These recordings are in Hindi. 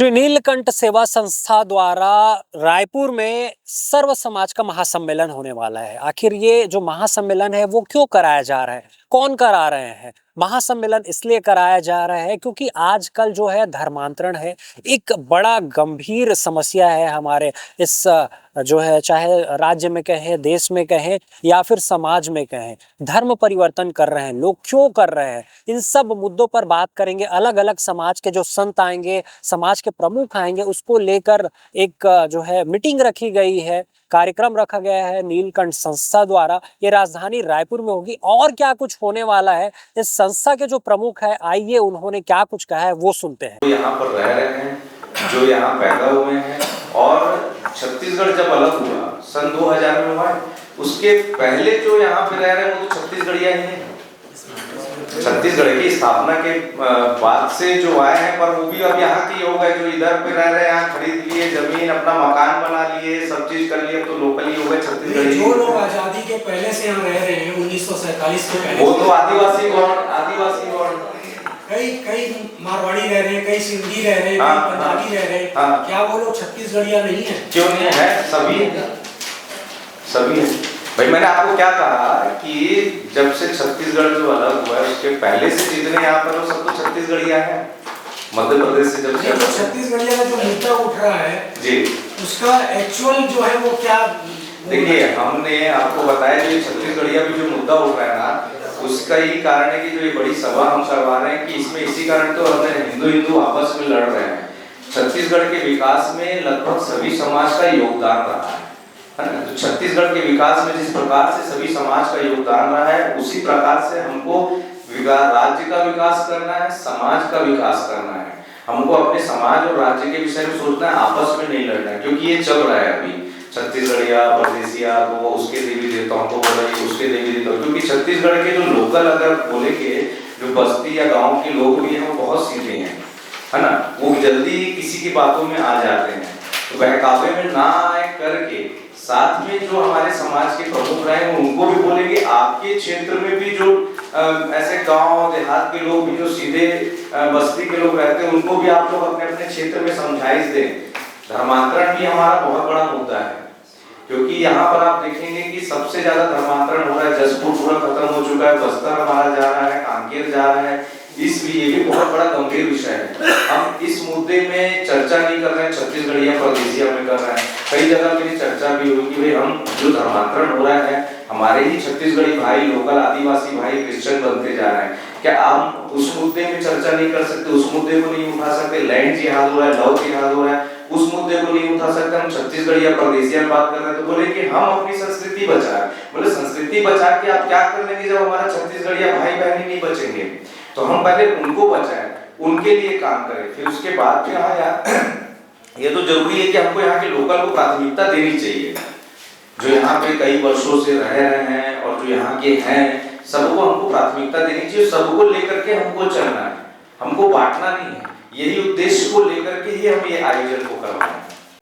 श्री नीलकंठ सेवा संस्था द्वारा रायपुर में सर्व समाज का महासम्मेलन होने वाला है। आखिर ये जो महासम्मेलन है वो क्यों कराया जा रहा है, कौन करा रहे हैं? महासम्मेलन इसलिए कराया जा रहा है क्योंकि आजकल जो है धर्मांतरण है एक बड़ा गंभीर समस्या है हमारे इस जो है, चाहे राज्य में कहें, देश में कहें या फिर समाज में कहें। धर्म परिवर्तन कर रहे हैं लोग, क्यों कर रहे हैं? इन सब मुद्दों पर बात करेंगे। अलग अलग समाज के जो संत आएंगे, समाज के प्रमुख आएंगे, उसको लेकर एक जो है मीटिंग रखी गई है, कार्यक्रम रखा गया है नीलकंठ संस्था द्वारा। ये राजधानी रायपुर में होगी। और क्या कुछ होने वाला है, इस संस्था के जो प्रमुख है, आइए उन्होंने क्या कुछ कहा है वो सुनते हैं। यहाँ पर रह रहे हैं, जो यहाँ पैदा हुए हैं, और छत्तीसगढ़ जब अलग हुआ सन 2000 में हुआ, उसके पहले जो यहाँ पे रह रहे हैं वो तो छत्तीसगढ़िया ही हैं। छत्तीसगढ़ की स्थापना के बाद से जो आए हैं, पर वो भी अब यहाँ के हो गए। जो इधर पे रह रहे हैं, यहाँ खरीद लिए जमीन, अपना मकान बना लिए, सब चीज कर लिए, तो लोकल ही हो गए छत्तीसगढ़ी। जो लोग आजादी के पहले से यहाँ रह रहे हैं 1947 के पहले, वो तो आदिवासी गौड़ कई मारवाड़ी रह रहे हैं, कई सिंधी रह रहे हैं, कई पंजाबी रह रहे हैं। क्या वो लोग छत्तीसगढ़िया नहीं है? क्यों नहीं है? सभी है भाई। मैंने आपको क्या कहा कि जब से छत्तीसगढ़ जो अलग हुआ है, उसके पहले से जितने यहाँ पर सब तो छत्तीसगढ़िया है। मध्य प्रदेश से जब से तो छत्तीसगढ़िया का जो मुद्दा उठ रहा है जी, उसका एक्चुअल जो है वो क्या? देखिए, हमने आपको बताया कि छत्तीसगढ़िया भी जो मुद्दा उठ रहा है ना, उसका यही कारण है कि जो ये बड़ी सभा हम करवा रहे हैं, कि इसमें इसी कारण तो हमें हिंदू आपस में लड़ रहे हैं। छत्तीसगढ़ के विकास में लगभग सभी समाज का योगदान रहा है ना। तो छत्तीसगढ़ के विकास में जिस प्रकार से सभी समाज का योगदान रहा है, उसी प्रकार से हमको राज्य का विकास करना है, समाज का विकास करना है। हमको अपने समाज और राज्य के विषय में सोचना है, आपस में नहीं लड़ना है। क्योंकि ये चल रहा है अभी, छत्तीसगढ़िया परदेसिया, वो उसके देवी देवताओं को बोले, उसके देवी देवताओं। क्योंकि छत्तीसगढ़ के जो लोकल अगर बोले के जो बस्ती या गांव के लोग भी हैं, वो बहुत सीधे हैं, है ना। वो जल्दी किसी की बातों में आ जाते हैं, तो बहकावे में ना आए करके साथ में जो हमारे समाज के प्रमुख रहे हैं, उनको भी बोलेंगे आपके क्षेत्र में भी जो ऐसे गांव देहात के लोग भी जो सीधे बस्ती के लोग रहते हैं, उनको भी आप लोग अपने अपने क्षेत्र में समझाइश दें। धर्मांतरण भी हमारा बहुत बड़ा मुद्दा है, क्योंकि यहाँ पर आप देखेंगे कि सबसे ज्यादा धर्मांतरण हो रहा है। जसपुर पूरा खत्म हो चुका है, बस्तर हमारा जा रहा है, कांकेर जा रहा है। इसलिए ये भी बहुत बड़ा गंभीर विषय है। हम इस मुद्दे में चर्चा नहीं कर रहे हैं, छत्तीसगढ़िया परदेसिया में कर रहे हैं। कई जगह मेरी चर्चा भी हुई कि भाई हम जो धर्मांतरण हो रहा है, हमारे ही छत्तीसगढ़ी भाई, लोकल आदिवासी भाई क्रिश्चियन बनते जा रहे हैं। क्या आप उस मुद्दे में चर्चा नहीं कर सकते? उस मुद्दे को नहीं उठा सकते? लैंड जिहाद हो रहा है, लव जिहाद हो रहा है, उस मुद्दे को नहीं उठा सकते? हम छत्तीसगढ़िया परदेसिया बात कर रहे हैं, तो बोले कि हम अपनी संस्कृति बचाएं। बोले संस्कृति बचा के आप क्या कर लेंगे जब हमारा छत्तीसगढ़िया भाई बहन नहीं बचेंगे? तो हम पहले उनको बचाएं, उनके लिए काम करें, फिर उसके बाद फिर ये तो जरूरी है कि हमको यहाँ के लोकल को प्राथमिकता देनी चाहिए। जो यहाँ पे कई वर्षों से रह रहे हैं और जो यहाँ के हैं, सबको हमको प्राथमिकता देनी चाहिए। सबको लेकर के हमको चलना है, हमको बांटना नहीं है। यही उद्देश्य को लेकर के ही हम ये आयोजन को कर रहे हैं।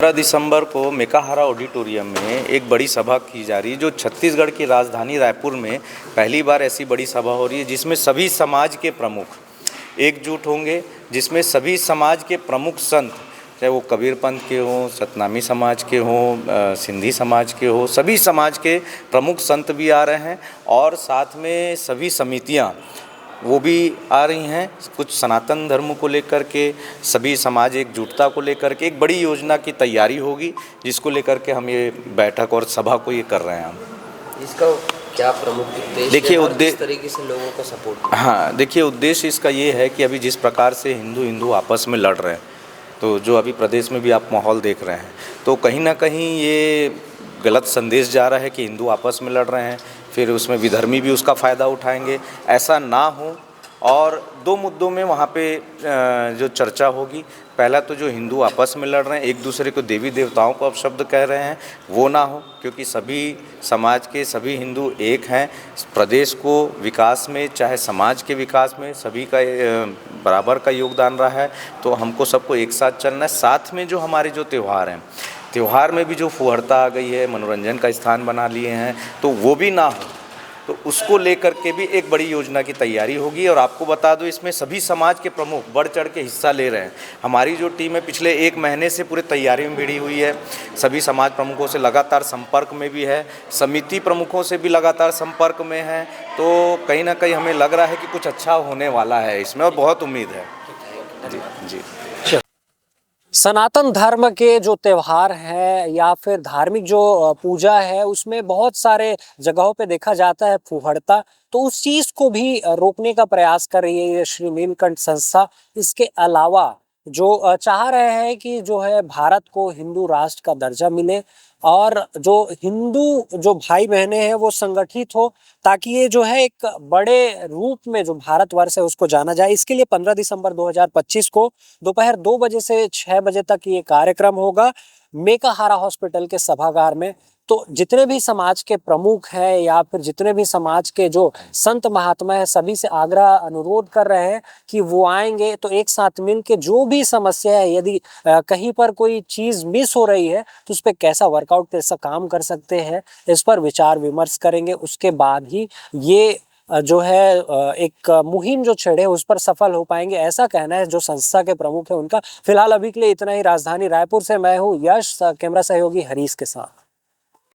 15 दिसंबर को मेकाहारा ऑडिटोरियम में एक बड़ी सभा की जा रही है, जो छत्तीसगढ़ की राजधानी रायपुर में पहली बार ऐसी बड़ी सभा हो रही है, जिसमें सभी समाज के प्रमुख एकजुट होंगे, जिसमें सभी समाज के प्रमुख संत, चाहे वो कबीर पंथ के हों, सतनामी समाज के हों, सिंधी समाज के हों, सभी समाज के प्रमुख संत भी आ रहे हैं। और साथ में सभी समितियां वो भी आ रही हैं। कुछ सनातन धर्म को लेकर के, सभी समाज एकजुटता को लेकर के एक बड़ी योजना की तैयारी होगी, जिसको लेकर के हम ये बैठक और सभा को ये कर रहे हैं। हम इसका क्या प्रमुख उद्देश्य? देखिए, किस तरीके से लोगों का सपोर्ट? हाँ, देखिए, उद्देश्य इसका ये है कि अभी जिस प्रकार से हिंदू आपस में लड़ रहे हैं, तो जो अभी प्रदेश में भी आप माहौल देख रहे हैं, तो कहीं ना कहीं ये गलत संदेश जा रहा है कि हिंदू आपस में लड़ रहे हैं, फिर उसमें विधर्मी भी उसका फ़ायदा उठाएंगे। ऐसा ना हो। और दो मुद्दों में वहाँ पे जो चर्चा होगी, पहला तो जो हिंदू आपस में लड़ रहे हैं, एक दूसरे को देवी देवताओं को अपशब्द कह रहे हैं, वो ना हो, क्योंकि सभी समाज के सभी हिंदू एक हैं। प्रदेश को विकास में, चाहे समाज के विकास में, सभी का बराबर का योगदान रहा है। तो हमको सबको एक साथ चलना है। साथ में जो हमारे जो त्यौहार हैं, त्यौहार में भी जो फुहरता आ गई है, मनोरंजन का स्थान बना लिए हैं, तो वो भी ना हो। तो उसको लेकर के भी एक बड़ी योजना की तैयारी होगी। और आपको बता दो, इसमें सभी समाज के प्रमुख बढ़ चढ़ के हिस्सा ले रहे हैं। हमारी जो टीम है पिछले 1 महीने से पूरे तैयारी में भिड़ी हुई है, सभी समाज प्रमुखों से लगातार संपर्क में भी है, समिति प्रमुखों से भी लगातार संपर्क में है। तो कहीं ना कहीं हमें लग रहा है कि कुछ अच्छा होने वाला है इसमें, और बहुत उम्मीद है। जी जी। सनातन धर्म के जो त्योहार हैं या फिर धार्मिक जो पूजा है, उसमें बहुत सारे जगहों पे देखा जाता है फूहड़ता, तो उस चीज को भी रोकने का प्रयास कर रही है ये श्री नीलकंठ संस्था। इसके अलावा जो चाह रहे हैं कि जो है भारत को हिंदू राष्ट्र का दर्जा मिले और जो हिंदू जो भाई बहनें हैं वो संगठित हो, ताकि ये जो है एक बड़े रूप में जो भारतवर्ष है उसको जाना जाए। इसके लिए 15 दिसंबर 2025 को दोपहर 2 बजे से 6 बजे तक ये कार्यक्रम होगा मेकाहारा हॉस्पिटल के सभागार में। तो जितने भी समाज के प्रमुख हैं या फिर जितने भी समाज के जो संत महात्मा हैं, सभी से आग्रह अनुरोध कर रहे हैं कि वो आएंगे तो एक साथ मिल के जो भी समस्या है, यदि कहीं पर कोई चीज़ मिस हो रही है तो उस पर कैसा वर्कआउट, कैसा काम कर सकते हैं, इस पर विचार विमर्श करेंगे। उसके बाद ही ये जो है एक मुहिम जो छेड़े उस पर सफल हो पाएंगे, ऐसा कहना है जो संस्था के प्रमुख है उनका। फिलहाल अभी के लिए इतना ही। राजधानी रायपुर से मैं हूँ यश, कैमरा सहयोगी हरीश के साथ।